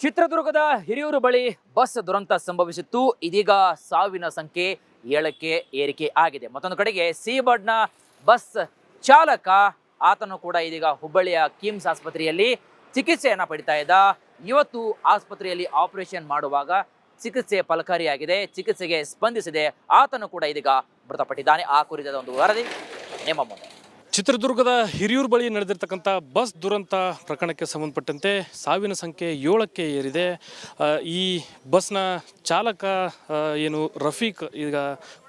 ಚಿತ್ರದುರ್ಗದ ಹಿರಿಯೂರು ಬಳಿ ಬಸ್ ದುರಂತ ಸಂಭವಿಸಿತ್ತು. ಇದೀಗ ಸಾವಿನ ಸಂಖ್ಯೆ 7ಕ್ಕೆ ಏರಿಕೆ ಆಗಿದೆ. ಮತ್ತೊಂದು ಕಡೆಗೆ ಸೀಬರ್ಡ್ನ ಬಸ್ ಚಾಲಕ ಆತನು ಕೂಡ ಇದೀಗ ಹುಬ್ಬಳ್ಳಿಯ ಕಿಮ್ಸ್ ಆಸ್ಪತ್ರೆಯಲ್ಲಿ ಚಿಕಿತ್ಸೆಯನ್ನು ಪಡಿತಾ ಇದ್ದ. ಇವತ್ತು ಆಸ್ಪತ್ರೆಯಲ್ಲಿ ಆಪರೇಷನ್ ಮಾಡುವಾಗ ಚಿಕಿತ್ಸೆ ಫಲಕಾರಿಯಾಗಿದೆ, ಚಿಕಿತ್ಸೆಗೆ ಸ್ಪಂದಿಸಿದೆ. ಆತನು ಕೂಡ ಇದೀಗ ಮೃತಪಟ್ಟಿದ್ದಾನೆ. ಆ ಕುರಿತಾದ ಒಂದು ವರದಿ ನಿಮ್ಮ ಮುಂದೆ. ಚಿತ್ರದುರ್ಗದ ಹಿರಿಯೂರು ಬಳಿ ನಡೆದಿರ್ತಕ್ಕಂಥ ಬಸ್ ದುರಂತ ಪ್ರಕರಣಕ್ಕೆ ಸಂಬಂಧಪಟ್ಟಂತೆ ಸಾವಿನ ಸಂಖ್ಯೆ 7ಕ್ಕೆ ಏರಿದೆ. ಈ ಬಸ್ನ ಚಾಲಕ ಏನು ರಫೀಕ್ ಈಗ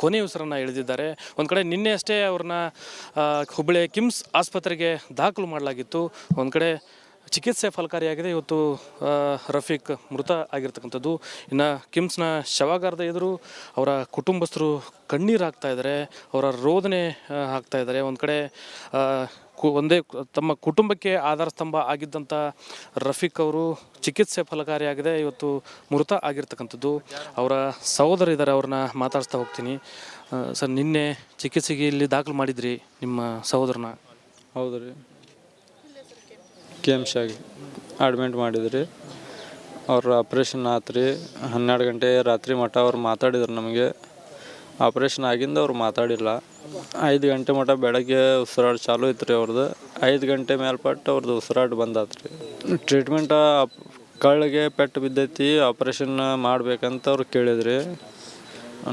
ಕೊನೆ ಉಸಿರನ್ನು ಎಳೆದಿದ್ದಾರೆ. ಒಂದು ಕಡೆ ನಿನ್ನೆ ಅಷ್ಟೇ ಅವ್ರನ್ನ ಹುಬ್ಬಳ್ಳಿಯ ಕಿಮ್ಸ್ ಆಸ್ಪತ್ರೆಗೆ ದಾಖಲು ಮಾಡಲಾಗಿತ್ತು. ಒಂದು ಕಡೆ ಚಿಕಿತ್ಸೆ ಫಲಕಾರಿಯಾಗಿದೆ. ಇವತ್ತು ರಫೀಕ್ ಮೃತ ಆಗಿರ್ತಕ್ಕಂಥದ್ದು. ಇನ್ನು ಕಿಮ್ಸ್ನ ಶವಾಗಾರದ ಎದುರು ಅವರ ಕುಟುಂಬಸ್ಥರು ಕಣ್ಣೀರು ಹಾಕ್ತಾ ಇದ್ದಾರೆ, ಅವರ ರೋದನೆ ಹಾಕ್ತಾ ಇದ್ದಾರೆ. ಒಂದು ಕಡೆ ಒಂದೇ ತಮ್ಮ ಕುಟುಂಬಕ್ಕೆ ಆಧಾರ ಸ್ತಂಭ ಆಗಿದ್ದಂಥ ರಫೀಕ್ ಅವರು ಚಿಕಿತ್ಸೆ ಫಲಕಾರಿಯಾಗಿದೆ, ಇವತ್ತು ಮೃತ ಆಗಿರ್ತಕ್ಕಂಥದ್ದು. ಅವರ ಸಹೋದರ ಇದ್ದಾರೆ, ಅವ್ರನ್ನ ಮಾತಾಡಿಸ್ತಾ ಹೋಗ್ತೀನಿ. ಸರ್, ನಿನ್ನೆ ಚಿಕಿತ್ಸೆಗೆ ಇಲ್ಲಿ ದಾಖಲು ಮಾಡಿದ್ರಿ ನಿಮ್ಮ ಸಹೋದರನ? ಹೌದು ರೀ, ಕೆಮ್ಸಾಗಿ ಅಡ್ಮಿಟ್ ಮಾಡಿದ್ರಿ. ಅವ್ರ ಆಪ್ರೇಷನ್ ಆತು ರೀ. 12 ಗಂಟೆ ರಾತ್ರಿ ಮಟ್ಟ ಅವ್ರು ಮಾತಾಡಿದ್ರು ನಮಗೆ. ಆಪ್ರೇಷನ್ ಆಗಿಂದ ಅವ್ರು ಮಾತಾಡಿಲ್ಲ. 5 ಗಂಟೆ ಮಟ್ಟ ಬೆಳಗ್ಗೆ ಉಸಿರಾಟ ಚಾಲೂ ಇತ್ತು ರೀ ಅವ್ರದ್ದು. 5 ಗಂಟೆ ಮೇಲ್ಪಟ್ಟು ಅವ್ರದ್ದು ಉಸಿರಾಟ ಬಂದಾತು ರೀ. ಟ್ರೀಟ್ಮೆಂಟ ಕಳ್ಳಿಗೆ ಪೆಟ್ಟು ಬಿದ್ದೈತಿ, ಆಪ್ರೇಷನ್ ಮಾಡ್ಬೇಕಂತ ಅವ್ರು ಕೇಳಿದ್ರಿ.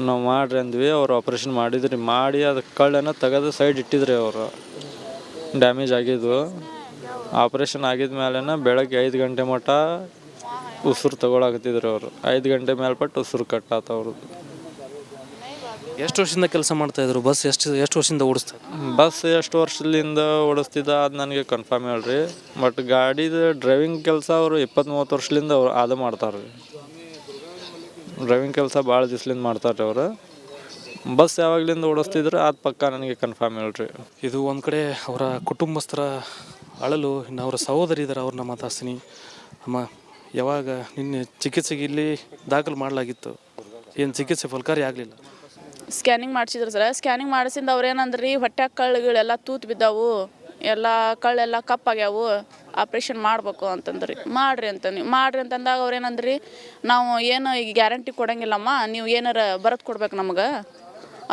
ನಾವು ಮಾಡ್ರಿ ಅಂದ್ವಿ. ಅವ್ರು ಆಪ್ರೇಷನ್ ಮಾಡಿದ್ರಿ. ಮಾಡಿ ಅದು ಕಳ್ಳನ್ನು ತೆಗೆದು ಸೈಡ್ ಇಟ್ಟಿದ್ರಿ. ಅವರು ಡ್ಯಾಮೇಜ್ ಆಗಿದ್ವು. ಆಪ್ರೇಷನ್ ಆಗಿದ ಮೇಲೆ ಬೆಳಗ್ಗೆ 5 ಗಂಟೆ ಮಟ್ಟ ಉಸಿರು ತಗೊಳಕತ್ತಿದ್ರು ಅವರು. 5 ಗಂಟೆ ಮೇಲ್ಪಟ್ಟು ಉಸಿರು ಕಟ್ಟಾತ ಅವ್ರದ್ದು. ಎಷ್ಟು ವರ್ಷದಿಂದ ಕೆಲಸ ಮಾಡ್ತಾಯಿದ್ರು? ಬಸ್ ಎಷ್ಟು ವರ್ಷದಿಂದ ಓಡಿಸ್ತಾ? ಬಸ್ ಎಷ್ಟು ವರ್ಷದಿಂದ ಓಡಿಸ್ತಿದ್ದ ಅದು ನನಗೆ ಕನ್ಫರ್ಮ್ ಹೇಳ್ರಿ. ಬಟ್ ಗಾಡಿದು ಡ್ರೈವಿಂಗ್ ಕೆಲಸ ಅವರು 20-30 ವರ್ಷದಿಂದ ಅವ್ರು ಅದು ಮಾಡ್ತಾರೆ ರೀ. ಡ್ರೈವಿಂಗ್ ಕೆಲಸ ಭಾಳ ದಿವ್ಸಲಿಂದ ಮಾಡ್ತಾರೆ ಅವರು. ಬಸ್ ಯಾವಾಗಲಿಂದ ಓಡಿಸ್ತಿದ್ರು ಅದು ಪಕ್ಕ ನನಗೆ ಕನ್ಫರ್ಮ್ ಹೇಳ್ರಿ. ಇದು ಒಂದು ಕಡೆ ಅವರ ಕುಟುಂಬಸ್ಥರ ಅಳಲು. ಇನ್ನು ಅವರ ಸಹೋದರಿ ಇದ್ದಾರೆ, ಅವ್ರನ್ನ ಮಾತಾಡ್ತೀನಿ. ಅಮ್ಮ, ಯಾವಾಗ ನಿನ್ನೆ ಚಿಕಿತ್ಸೆಗೆ ಇಲ್ಲಿ ದಾಖಲು ಮಾಡಲಾಗಿತ್ತು, ಏನು ಚಿಕಿತ್ಸೆ ಫಲಕಾರಿ ಆಗಲಿಲ್ಲ? ಸ್ಕ್ಯಾನಿಂಗ್ ಮಾಡಿಸಿದ್ರು ಸರ್. ಸ್ಕ್ಯಾನಿಂಗ್ ಮಾಡಿಸಿಂದ ಅವ್ರು ಏನಂದ್ರಿ, ಹೊಟ್ಟೆ ಕಳ್ಳುಗಳೆಲ್ಲ ತೂತು ಬಿದ್ದಾವು, ಎಲ್ಲ ಕಳ್ಳೆಲ್ಲ ಕಪ್ಪಾಗ್ಯಾವು, ಆಪ್ರೇಷನ್ ಮಾಡಬೇಕು ಅಂತಂದ್ರಿ. ಮಾಡಿರಿ ಅಂತಂದಾಗ ಅವ್ರು ಏನಂದ್ರಿ, ನಾವು ಏನು ಈಗ ಗ್ಯಾರಂಟಿ ಕೊಡೋಂಗಿಲ್ಲಮ್ಮ, ನೀವು ಏನಾರ ಬರೆದು ಕೊಡ್ಬೇಕು ನಮಗೆ,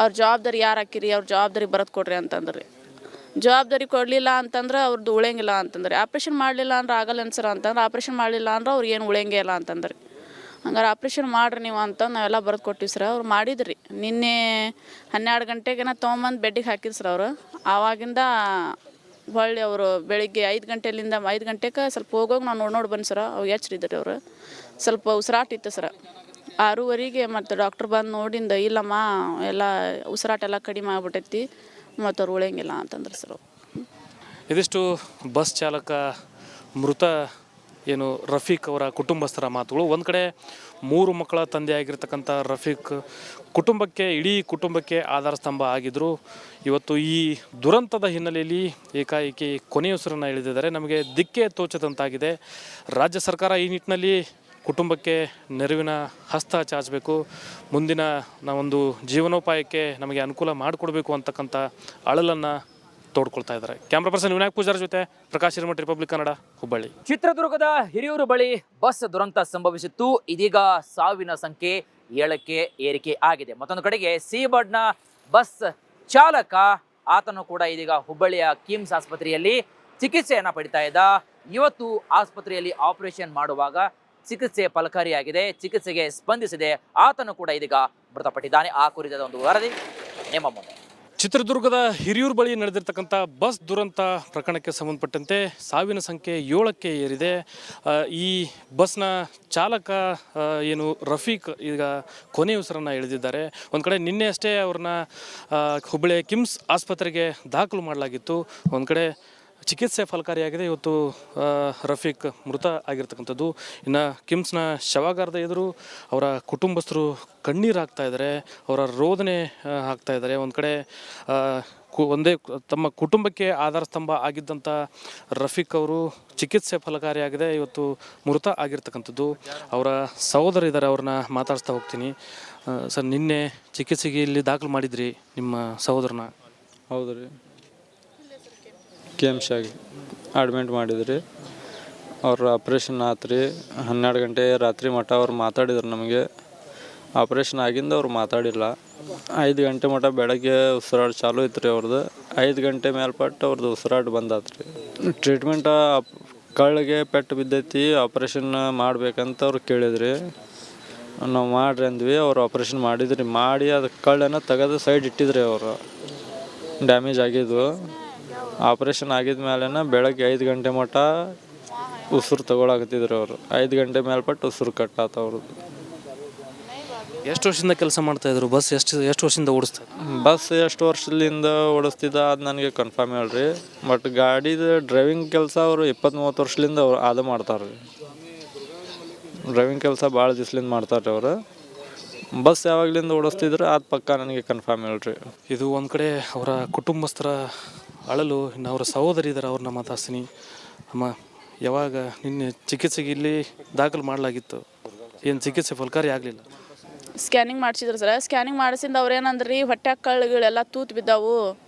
ಅವ್ರ ಜವಾಬ್ದಾರಿ ಯಾರು ಹಾಕಿರಿ, ಅವ್ರ ಜವಾಬ್ದಾರಿ ಬರೆದು ಕೊಡ್ರಿ ಅಂತಂದ್ರಿ. ಜವಾಬ್ದಾರಿ ಕೊಡಲಿಲ್ಲ ಅಂತಂದ್ರೆ ಅವ್ರದ್ದು ಉಳಿಯಂಗಿಲ್ಲ ಅಂತಂದ್ರೆ. ಆಪ್ರೇಷನ್ ಮಾಡಲಿಲ್ಲ ಅಂದ್ರೆ ಆಗಲ್ಲ ಅನ್ಸರ ಅಂತಂದ್ರೆ, ಆಪ್ರೇಷನ್ ಮಾಡಲಿಲ್ಲ ಅಂದ್ರೆ ಅವ್ರು ಏನು ಉಳಿಯಂಗೇ ಇಲ್ಲ ಅಂತಂದ್ರಿ. ಹಂಗಾರೆ ಆಪ್ರೇಷನ್ ಮಾಡಿರಿ ನೀವು ಅಂತ ನಾವೆಲ್ಲ ಬರೆದು ಕೊಟ್ಟಿವಿ ಸರ್. ಅವ್ರು ಮಾಡಿದ್ರಿ. ನಿನ್ನೆ 12 ಗಂಟೆಗೆನ ತೊಗೊಂಬಂದು ಬೆಡ್ಡಿಗೆ ಹಾಕಿದ್ರು ಸರ್ ಅವರು. ಆವಾಗಿಂದ ಹೊಳ್ಳಿ ಅವರು ಬೆಳಿಗ್ಗೆ 5 ಗಂಟೆಗೆ ಸ್ವಲ್ಪ ಹೋಗೋಗಿ ನಾವು ನೋಡಿ ಬನ್ನಿ ಸರ. ಅವಾಗ ಎಚ್ಚರಿದ್ರಿ ಅವರು. ಸ್ವಲ್ಪ ಉಸಿರಾಟ ಇತ್ತು ಸರ. 6:30ಗೆ ಮತ್ತು ಡಾಕ್ಟ್ರ್ ಬಂದು ನೋಡಿಂದ, ಇಲ್ಲಮ್ಮ ಎಲ್ಲ ಉಸಿರಾಟ ಎಲ್ಲ ಕಡಿಮೆ ಆಗ್ಬಿಟ್ಟೈತಿ, ಮತ್ತು ಅವ್ರು ಉಳಿಯಂಗಿಲ್ಲ ಅಂತಂದ್ರೆ ಸರ್. ಇದಿಷ್ಟು ಬಸ್ ಚಾಲಕ ಮೃತ ಏನು ರಫೀಕ್ ಅವರ ಕುಟುಂಬಸ್ಥರ ಮಾತುಗಳು. ಒಂದು ಕಡೆ 3 ಮಕ್ಕಳ ತಂದೆ ಆಗಿರ್ತಕ್ಕಂಥ ರಫೀಕ್ ಇಡೀ ಕುಟುಂಬಕ್ಕೆ ಆಧಾರ ಸ್ತಂಭ ಆಗಿದ್ದರು. ಇವತ್ತು ಈ ದುರಂತದ ಹಿನ್ನೆಲೆಯಲ್ಲಿ ಏಕಾಏಕಿ ಕೊನೆಯುಸಿರನ್ನು ಎಳೆದಿದ್ದಾರೆ. ನಮಗೆ ದಿಕ್ಕೇ ತೋಚದಂತಾಗಿದೆ. ರಾಜ್ಯ ಸರ್ಕಾರ ಈ ನಿಟ್ಟಿನಲ್ಲಿ ಕುಟುಂಬಕ್ಕೆ ನೆರವಿನ ಹಸ್ತ ಚಾಚಬೇಕು, ಮುಂದಿನ ನಾವೊಂದು ಜೀವನೋಪಾಯಕ್ಕೆ ನಮಗೆ ಅನುಕೂಲ ಮಾಡಿಕೊಡ್ಬೇಕು ಅಂತಕ್ಕಂಥ ಅಳಲನ್ನು ತೋಡ್ಕೊಳ್ತಾ ಇದ್ದಾರೆ. ಕ್ಯಾಮ್ರಾ ಪರ್ಸನ್ ವಿನಾಯಕ್ ಪೂಜಾರ್ ಜೊತೆ ಪ್ರಕಾಶ್ ಹಿರೇಮಠ, ರಿಪಬ್ಲಿಕ್ ಕನ್ನಡ, ಹುಬ್ಬಳ್ಳಿ. ಚಿತ್ರದುರ್ಗದ ಹಿರಿಯೂರು ಬಳಿ ಬಸ್ ದುರಂತ ಸಂಭವಿಸಿತ್ತು. ಇದೀಗ ಸಾವಿನ ಸಂಖ್ಯೆ 7ಕ್ಕೆ ಏರಿಕೆ ಆಗಿದೆ. ಮತ್ತೊಂದು ಕಡೆಗೆ ಸೀಬರ್ಡ್ನ ಬಸ್ ಚಾಲಕ ಆತನು ಕೂಡ ಇದೀಗ ಹುಬ್ಬಳ್ಳಿಯ ಕಿಮ್ಸ್ ಆಸ್ಪತ್ರೆಯಲ್ಲಿ ಚಿಕಿತ್ಸೆಯನ್ನು ಪಡಿತಾ ಇದ್ದ. ಇವತ್ತು ಆಸ್ಪತ್ರೆಯಲ್ಲಿ ಆಪರೇಷನ್ ಮಾಡುವಾಗ ಚಿಕಿತ್ಸೆ ಫಲಕಾರಿಯಾಗಿದೆ, ಚಿಕಿತ್ಸೆಗೆ ಸ್ಪಂದಿಸಿದೆ. ಆತನು ಕೂಡ ಇದೀಗ ಮೃತಪಟ್ಟಿದ್ದಾನೆ. ಆ ಕುರಿತಾದ ಒಂದು ವರದಿ ನಿಮ್ಮ ಮುಂದೆ. ಚಿತ್ರದುರ್ಗದ ಹಿರಿಯೂರು ಬಳಿ ನಡೆದಿರ್ತಕ್ಕಂಥ ಬಸ್ ದುರಂತ ಪ್ರಕರಣಕ್ಕೆ ಸಂಬಂಧಪಟ್ಟಂತೆ ಸಾವಿನ ಸಂಖ್ಯೆ 7ಕ್ಕೆ ಏರಿದೆ. ಈ ಬಸ್ನ ಚಾಲಕ ಏನು ರಫೀಕ್ ಈಗ ಕೊನೆ ಉಸಿರನ್ನು ಎಳೆದಿದ್ದಾರೆ. ಒಂದು ಕಡೆ ನಿನ್ನೆ ಅಷ್ಟೇ ಅವ್ರನ್ನ ಹುಬ್ಬಳ್ಳಿಯ ಕಿಮ್ಸ್ ಆಸ್ಪತ್ರೆಗೆ ದಾಖಲು ಮಾಡಲಾಗಿತ್ತು. ಒಂದು ಕಡೆ ಚಿಕಿತ್ಸೆ ಫಲಕಾರಿಯಾಗಿದೆ. ಇವತ್ತು ರಫೀಕ್ ಮೃತ ಆಗಿರ್ತಕ್ಕಂಥದ್ದು. ಇನ್ನು ಕಿಮ್ಸ್ನ ಶವಾಗಾರದ ಎದುರು ಅವರ ಕುಟುಂಬಸ್ಥರು ಕಣ್ಣೀರು ಹಾಕ್ತಾ ಇದ್ದಾರೆ, ಅವರ ರೋದನೆ ಹಾಕ್ತಾ ಇದ್ದಾರೆ. ಒಂದು ಕಡೆ ಒಂದೇ ತಮ್ಮ ಕುಟುಂಬಕ್ಕೆ ಆಧಾರ ಸ್ತಂಭ ಆಗಿದ್ದಂಥ ರಫೀಕ್ ಅವರು ಚಿಕಿತ್ಸೆ ಫಲಕಾರಿಯಾಗಿದೆ, ಇವತ್ತು ಮೃತ ಆಗಿರ್ತಕ್ಕಂಥದ್ದು. ಅವರ ಸಹೋದರ ಇದ್ದಾರೆ, ಅವ್ರನ್ನ ಮಾತಾಡಿಸ್ತಾ ಹೋಗ್ತೀನಿ. ಸರ್, ನಿನ್ನೆ ಚಿಕಿತ್ಸೆಗೆ ಇಲ್ಲಿ ದಾಖಲು ಮಾಡಿದ್ರಿ ನಿಮ್ಮ ಸಹೋದರನ? ಹೌದು ರೀ, ಕೆಮ್ಸಾಗಿ ಅಡ್ಮಿಟ್ ಮಾಡಿದ್ರಿ. ಅವ್ರ ಆಪ್ರೇಷನ್ ಆತ್ರಿ 12 ಗಂಟೆ ರಾತ್ರಿ ಮಟ್ಟ ಅವ್ರು ಮಾತಾಡಿದ್ರು ನಮಗೆ. ಆಪ್ರೇಷನ್ ಆಗಿಂದ ಅವ್ರು ಮಾತಾಡಿಲ್ಲ. 5 ಗಂಟೆ ಮಟ್ಟ ಬೆಳಗ್ಗೆ ಉಸಿರಾಟ ಚಾಲೂ ಇತ್ತು ರೀ ಅವ್ರದ್ದು. 5 ಗಂಟೆ ಮೇಲ್ಪಟ್ಟು ಅವ್ರದ್ದು ಉಸಿರಾಟ ಬಂದಾತ್ರಿ. ಟ್ರೀಟ್ಮೆಂಟ್ ಕಳ್ಳಿಗೆ ಪೆಟ್ಟು ಬಿದ್ದೈತಿ, ಆಪ್ರೇಷನ್ ಮಾಡ್ಬೇಕಂತ ಅವ್ರು ಕೇಳಿದ್ರಿ. ನಾವು ಮಾಡ್ರಿ ಅಂದ್ವಿ. ಅವ್ರು ಆಪ್ರೇಷನ್ ಮಾಡಿದ್ರಿ. ಮಾಡಿ ಅದು ಕಳ್ಳನ್ನು ತೆಗೆದು ಸೈಡ್ ಇಟ್ಟಿದ್ರಿ. ಅವರು ಡ್ಯಾಮೇಜ್ ಆಗಿದ್ವು. ಆಪ್ರೇಷನ್ ಆಗಿದ ಮೇಲೆ ಬೆಳಗ್ಗೆ 5 ಗಂಟೆ ಮಟ್ಟ ಉಸಿರು ತಗೊಳಕತ್ತಿದ್ರು ಅವರು. 5 ಗಂಟೆ ಮೇಲ್ಪಟ್ಟು ಉಸಿರು ಕಟ್ಟಾತ ಅವ್ರದ್ದು. ಎಷ್ಟು ವರ್ಷದಿಂದ ಕೆಲಸ ಮಾಡ್ತಾಯಿದ್ರು? ಬಸ್ ಎಷ್ಟು ವರ್ಷದಿಂದ ಓಡಿಸ್ತಾ ಇದ್ರು? ಬಸ್ ಎಷ್ಟು ವರ್ಷದಿಂದ ಓಡಿಸ್ತಿದ್ದ ಅದು ನನಗೆ ಕನ್ಫರ್ಮ್ ಹೇಳ್ರಿ. ಬಟ್ ಗಾಡಿದು ಡ್ರೈವಿಂಗ್ ಕೆಲಸ ಅವರು 20-30 ವರ್ಷದಿಂದ ಅವ್ರು ಅದು ಮಾಡ್ತಾರೆ ರೀ. ಡ್ರೈವಿಂಗ್ ಕೆಲಸ ಭಾಳ ದಿವ್ಸಲಿಂದ ಮಾಡ್ತಾರೆ ಅವರು. ಬಸ್ ಯಾವಾಗಲಿಂದ ಓಡಿಸ್ತಿದ್ರು ಅದು ಪಕ್ಕ ನನಗೆ ಕನ್ಫರ್ಮ್ ಹೇಳ್ರಿ. ಇದು ಒಂದು ಕಡೆ ಅವರ ಕುಟುಂಬಸ್ಥರ ಅಳಲು. ಇನ್ನು ಅವರ ಸಹೋದರಿ ಇದ್ದಾರೆ, ಅವ್ರನ್ನ ಮಾತಾಡ್ತೀನಿ. ಅಮ್ಮ, ಯಾವಾಗ ನಿನ್ನೆ ಚಿಕಿತ್ಸೆಗೆ ಇಲ್ಲಿ ದಾಖಲು ಮಾಡಲಾಗಿತ್ತು, ಏನು ಚಿಕಿತ್ಸೆ ಫಲಕಾರಿ ಆಗಲಿಲ್ಲ? ಸ್ಕ್ಯಾನಿಂಗ್ ಮಾಡಿಸಿದ್ರು ಸರ್. ಸ್ಕ್ಯಾನಿಂಗ್ ಮಾಡಿಸಿಂದ ಅವ್ರೇನಂದ್ರಿ ಹೊಟ್ಯಾಗ ಕಳ್ಳುಗಳೆಲ್ಲ ತೂತು ಬಿದ್ದಾವು,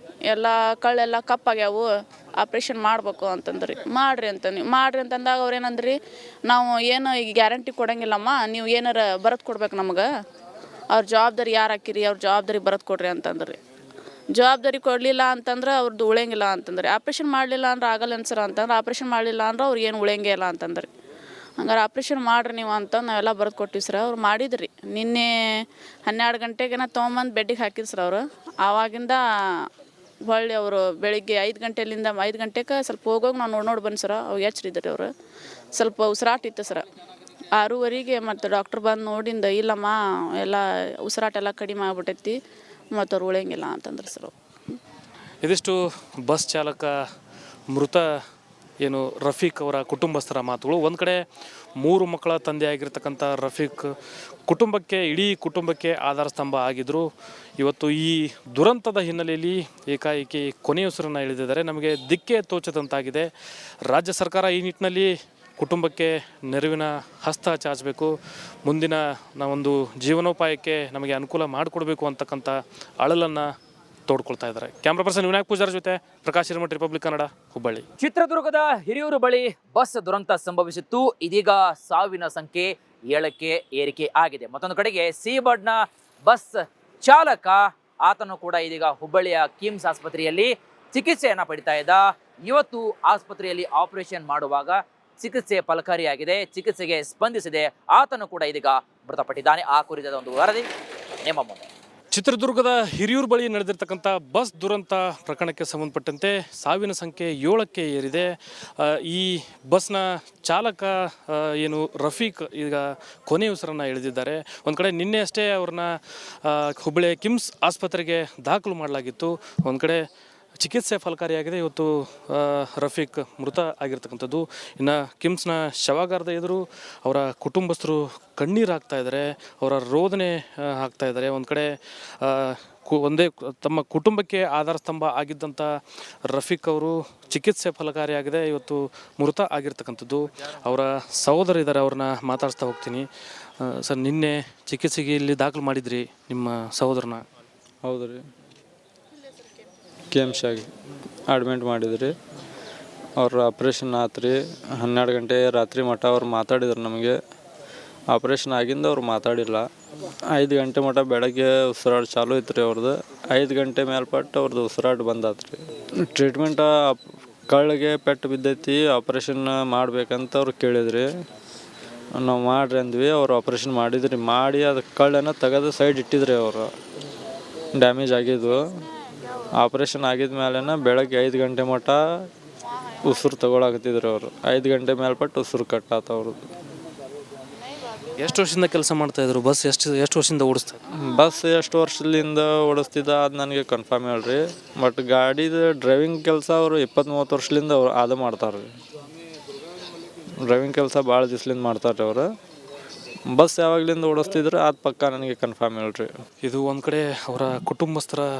ಎಲ್ಲ ಕಳ್ಳೆಲ್ಲ ಕಪ್ಪಾಗ್ಯಾವು, ಆಪ್ರೇಷನ್ ಮಾಡಬೇಕು ಅಂತಂದ್ರಿ. ಮಾಡಿರಿ ಅಂತಂದಾಗ ಅವ್ರೇನಂದ್ರಿ, ನಾವು ಏನು ಈಗ ಗ್ಯಾರಂಟಿ ಕೊಡೋಂಗಿಲ್ಲಮ್ಮ, ನೀವು ಏನಾರ ಬರೆದು ಕೊಡ್ಬೇಕು ನಮಗೆ, ಅವ್ರ ಜವಾಬ್ದಾರಿ ಯಾರು ಹಾಕಿರಿ, ಅವ್ರ ಜವಾಬ್ದಾರಿ ಬರೆದು ಕೊಡ್ರಿ ಅಂತಂದ್ರಿ. ಜವಾಬ್ದಾರಿ ಕೊಡಲಿಲ್ಲ ಅಂತಂದ್ರೆ ಅವ್ರದ್ದು ಉಳಿಯಂಗಿಲ್ಲ ಅಂತಂದ್ರಿ. ಆಪ್ರೇಷನ್ ಮಾಡಲಿಲ್ಲ ಅಂದ್ರೆ ಆಗಲ್ಲ ಅನ್ಸರ ಅಂತಂದ್ರೆ, ಆಪ್ರೇಷನ್ ಮಾಡಲಿಲ್ಲ ಅಂದ್ರೆ ಅವ್ರು ಏನು ಉಳಿಯಂಗೇ ಇಲ್ಲ ಅಂತಂದ್ರಿ. ಹಂಗಾರೆ ಆಪ್ರೇಷನ್ ಮಾಡಿರಿ ನೀವು ಅಂತ ನಾವೆಲ್ಲ ಬರೆದು ಕೊಟ್ಟಿವಿ ಸರ್. ಅವ್ರು ಮಾಡಿದ್ರಿ. ನಿನ್ನೆ 12 ಗಂಟೆಗೆನ ತೊಗೊಂಬಂದು ಬೆಡ್ಡಿಗೆ ಹಾಕಿದ್ರು ಸರ್ ಅವರು. ಆವಾಗಿಂದ ಹೊಳ್ಳಿ ಅವರು ಬೆಳಿಗ್ಗೆ 5 ಗಂಟೆಗೆ ಸ್ವಲ್ಪ ಹೋಗೋಗಿ ನಾವು ನೋಡಿ ಬನ್ನಿ ಸರ. ಅವಾಗ ಎಚ್ಚರಿದ್ರಿ ಅವರು. ಸ್ವಲ್ಪ ಉಸಿರಾಟ ಇತ್ತು ಸರ. 6:30ಗೆ ಮತ್ತು ಡಾಕ್ಟ್ರ್ ಬಂದು ನೋಡಿಂದ, ಇಲ್ಲಮ್ಮ ಎಲ್ಲ ಉಸಿರಾಟ ಎಲ್ಲ ಕಡಿಮೆ ಆಗ್ಬಿಟ್ಟೈತಿ, ಮತ್ತು ಅವ್ರು ಉಳಿಯಂಗಿಲ್ಲ ಅಂತಂದ್ರೆ ಸರ್. ಇದಿಷ್ಟು ಬಸ್ ಚಾಲಕ ಮೃತ ಏನು ರಫೀಕ್ ಅವರ ಕುಟುಂಬಸ್ಥರ ಮಾತುಗಳು. ಒಂದು ಕಡೆ 3 ಮಕ್ಕಳ ತಂದೆ ಆಗಿರ್ತಕ್ಕಂಥ ರಫೀಕ್ ಇಡೀ ಕುಟುಂಬಕ್ಕೆ ಆಧಾರ ಸ್ತಂಭ ಆಗಿದ್ದರು. ಇವತ್ತು ಈ ದುರಂತದ ಹಿನ್ನೆಲೆಯಲ್ಲಿ ಏಕಾಏಕಿ ಕೊನೆಯುಸಿರನ್ನು ಎಳೆದಿದ್ದಾರೆ. ನಮಗೆ ದಿಕ್ಕೇ ತೋಚದಂತಾಗಿದೆ. ರಾಜ್ಯ ಸರ್ಕಾರ ಈ ನಿಟ್ಟಿನಲ್ಲಿ ಕುಟುಂಬಕ್ಕೆ ನೆರವಿನ ಹಸ್ತ ಚಾಚಬೇಕು, ಮುಂದಿನ ನಾವೊಂದು ಜೀವನೋಪಾಯಕ್ಕೆ ನಮಗೆ ಅನುಕೂಲ ಮಾಡಿಕೊಡ್ಬೇಕು ಅಂತಕ್ಕಂಥ ಅಳಲನ್ನು ತೋಡ್ಕೊಳ್ತಾ ಇದ್ದಾರೆ. ಕ್ಯಾಮ್ರಾ ಪರ್ಸನ್ ವಿನಾಯಕ್ ಪೂಜಾರ್ ಜೊತೆ ಪ್ರಕಾಶ್ ಹಿರೇಮಠ, ರಿಪಬ್ಲಿಕ್ ಕನ್ನಡ, ಹುಬ್ಬಳ್ಳಿ. ಚಿತ್ರದುರ್ಗದ ಹಿರಿಯೂರು ಬಳಿ ಬಸ್ ದುರಂತ ಸಂಭವಿಸಿತ್ತು. ಇದೀಗ ಸಾವಿನ ಸಂಖ್ಯೆ 7ಕ್ಕೆ ಏರಿಕೆ ಆಗಿದೆ. ಮತ್ತೊಂದು ಕಡೆಗೆ ಸಿಬಡ್ನ ಬಸ್ ಚಾಲಕ ಆತನು ಕೂಡ ಇದೀಗ ಹುಬ್ಬಳ್ಳಿಯ ಕಿಮ್ಸ್ ಆಸ್ಪತ್ರೆಯಲ್ಲಿ ಚಿಕಿತ್ಸೆಯನ್ನು ಪಡಿತಾ ಇದ್ದ. ಇವತ್ತು ಆಸ್ಪತ್ರೆಯಲ್ಲಿ ಆಪರೇಷನ್ ಮಾಡುವಾಗ ಚಿಕಿತ್ಸೆ ಫಲಕಾರಿಯಾಗಿದೆ. ಚಿಕಿತ್ಸೆಗೆ ಸ್ಪಂದಿಸಿದೆ. ಆತನು ಕೂಡ ಇದೀಗ ಮೃತಪಟ್ಟಿದ್ದಾನೆ. ಆ ಕುರಿತಾದ ಒಂದು ವರದಿ ನಿಮ್ಮ ಮುಂದೆ. ಚಿತ್ರದುರ್ಗದ ಹಿರಿಯೂರು ಬಳಿ ನಡೆದಿರ್ತಕ್ಕಂಥ ಬಸ್ ದುರಂತ ಪ್ರಕರಣಕ್ಕೆ ಸಂಬಂಧಪಟ್ಟಂತೆ ಸಾವಿನ ಸಂಖ್ಯೆ 7ಕ್ಕೆ ಏರಿದೆ. ಈ ಬಸ್ನ ಚಾಲಕ ಏನು ರಫೀಕ್ ಈಗ ಕೊನೆಯುಸಿರನ್ನು ಎಳೆದಿದ್ದಾರೆ. ಒಂದು ಕಡೆ ನಿನ್ನೆ ಅಷ್ಟೇ ಅವ್ರನ್ನ ಹುಬ್ಬಳ್ಳಿಯ ಕಿಮ್ಸ್ ಆಸ್ಪತ್ರೆಗೆ ದಾಖಲು ಮಾಡಲಾಗಿತ್ತು. ಒಂದು ಕಡೆ ಚಿಕಿತ್ಸೆ ಫಲಕಾರಿಯಾಗಿದೆ. ಇವತ್ತು ರಫೀಕ್ ಮೃತ ಆಗಿರ್ತಕ್ಕಂಥದ್ದು. ಇನ್ನು ಕಿಮ್ಸ್ನ ಶವಾಗಾರದ ಎದುರು ಅವರ ಕುಟುಂಬಸ್ಥರು ಕಣ್ಣೀರು ಹಾಕ್ತಾ ಇದ್ದಾರೆ, ಅವರ ರೋದನೆ ಹಾಕ್ತಾ ಇದ್ದಾರೆ. ಒಂದು ಕಡೆ ತಮ್ಮ ಕುಟುಂಬಕ್ಕೆ ಆಧಾರ ಸ್ತಂಭ ಆಗಿದ್ದಂಥ ರಫೀಕ್ ಅವರು ಚಿಕಿತ್ಸೆ ಫಲಕಾರಿಯಾಗಿದೆ. ಇವತ್ತು ಮೃತ ಆಗಿರ್ತಕ್ಕಂಥದ್ದು. ಅವರ ಸಹೋದರ ಇದ್ದಾರೆ, ಅವ್ರನ್ನ ಮಾತಾಡಿಸ್ತಾ ಹೋಗ್ತೀನಿ. ಸರ್, ನಿನ್ನೆ ಚಿಕಿತ್ಸೆಗೆ ಇಲ್ಲಿ ದಾಖಲು ಮಾಡಿದ್ರಿ ನಿಮ್ಮ ಸಹೋದರನ? ಹೌದು ರೀ, KIMS ಆಗಿ ಅಡ್ಮಿಟ್ ಮಾಡಿದ್ರಿ. ಅವ್ರ ಆಪ್ರೇಷನ್ ಆತ್ರಿ 12 ಗಂಟೆ ರಾತ್ರಿ ಮಟ್ಟ ಅವ್ರು ಮಾತಾಡಿದ್ರು ನಮಗೆ. ಆಪ್ರೇಷನ್ ಆಗಿಂದ ಅವ್ರು ಮಾತಾಡಿಲ್ಲ. 5 ಗಂಟೆ ಮಟ್ಟ ಬೆಳಗ್ಗೆ ಉಸಿರಾಟ ಚಾಲೂ ಇತ್ತು ರೀ ಅವ್ರದ್ದು. 5 ಗಂಟೆ ಮೇಲ್ಪಟ್ಟು ಅವ್ರದ್ದು ಉಸಿರಾಟ ಬಂದಾತ್ರಿ. ಟ್ರೀಟ್ಮೆಂಟ್ ಕಳ್ಳಿಗೆ ಪೆಟ್ಟು ಬಿದ್ದೈತಿ, ಆಪ್ರೇಷನ್ ಮಾಡ್ಬೇಕಂತ ಅವ್ರು ಕೇಳಿದ್ರಿ. ನಾವು ಮಾಡ್ರಿ ಅಂದ್ವಿ. ಅವ್ರು ಆಪ್ರೇಷನ್ ಮಾಡಿದ್ರಿ. ಮಾಡಿ ಅದು ಕಳ್ಳನ್ನು ತೆಗೆದು ಸೈಡ್ ಇಟ್ಟಿದ್ರಿ. ಅವರು ಡ್ಯಾಮೇಜ್ ಆಗಿದ್ವು. ಆಪ್ರೇಷನ್ ಆಗಿದ ಮೇಲೆ ಬೆಳಗ್ಗೆ 5 ಗಂಟೆ ಮಟ್ಟ ಉಸಿರು ತಗೊಳಕತ್ತಿದ್ರು ಅವರು. 5 ಗಂಟೆ ಮೇಲ್ಪಟ್ಟು ಉಸಿರು ಕಟ್ಟಾತ ಅವ್ರದ್ದು. ಎಷ್ಟು ವರ್ಷದಿಂದ ಕೆಲಸ ಮಾಡ್ತಾಯಿದ್ರು? ಬಸ್ ಎಷ್ಟು ವರ್ಷದಿಂದ ಓಡಿಸ್ತಾ ಇದ್ರು? ಬಸ್ ಎಷ್ಟು ವರ್ಷದಿಂದ ಓಡಿಸ್ತಿದ್ದ ಅದು ನನಗೆ ಕನ್ಫರ್ಮ್ ಹೇಳ್ರಿ. ಬಟ್ ಗಾಡಿದು ಡ್ರೈವಿಂಗ್ ಕೆಲಸ ಅವರು 20-30 ವರ್ಷದಿಂದ ಅವ್ರು ಅದು ಮಾಡ್ತಾರೆ ರೀ. ಡ್ರೈವಿಂಗ್ ಕೆಲಸ ಭಾಳ ದಿವ್ಸಲಿಂದ ಮಾಡ್ತಾರೆ ಅವರು. ಬಸ್ ಯಾವಾಗಲಿಂದ ಓಡಿಸ್ತಿದ್ರು ಅದು ಪಕ್ಕ ನನಗೆ ಕನ್ಫರ್ಮ್ ಹೇಳ್ರಿ. ಇದು ಒಂದು ಕಡೆ ಅವರ ಕುಟುಂಬಸ್ಥರ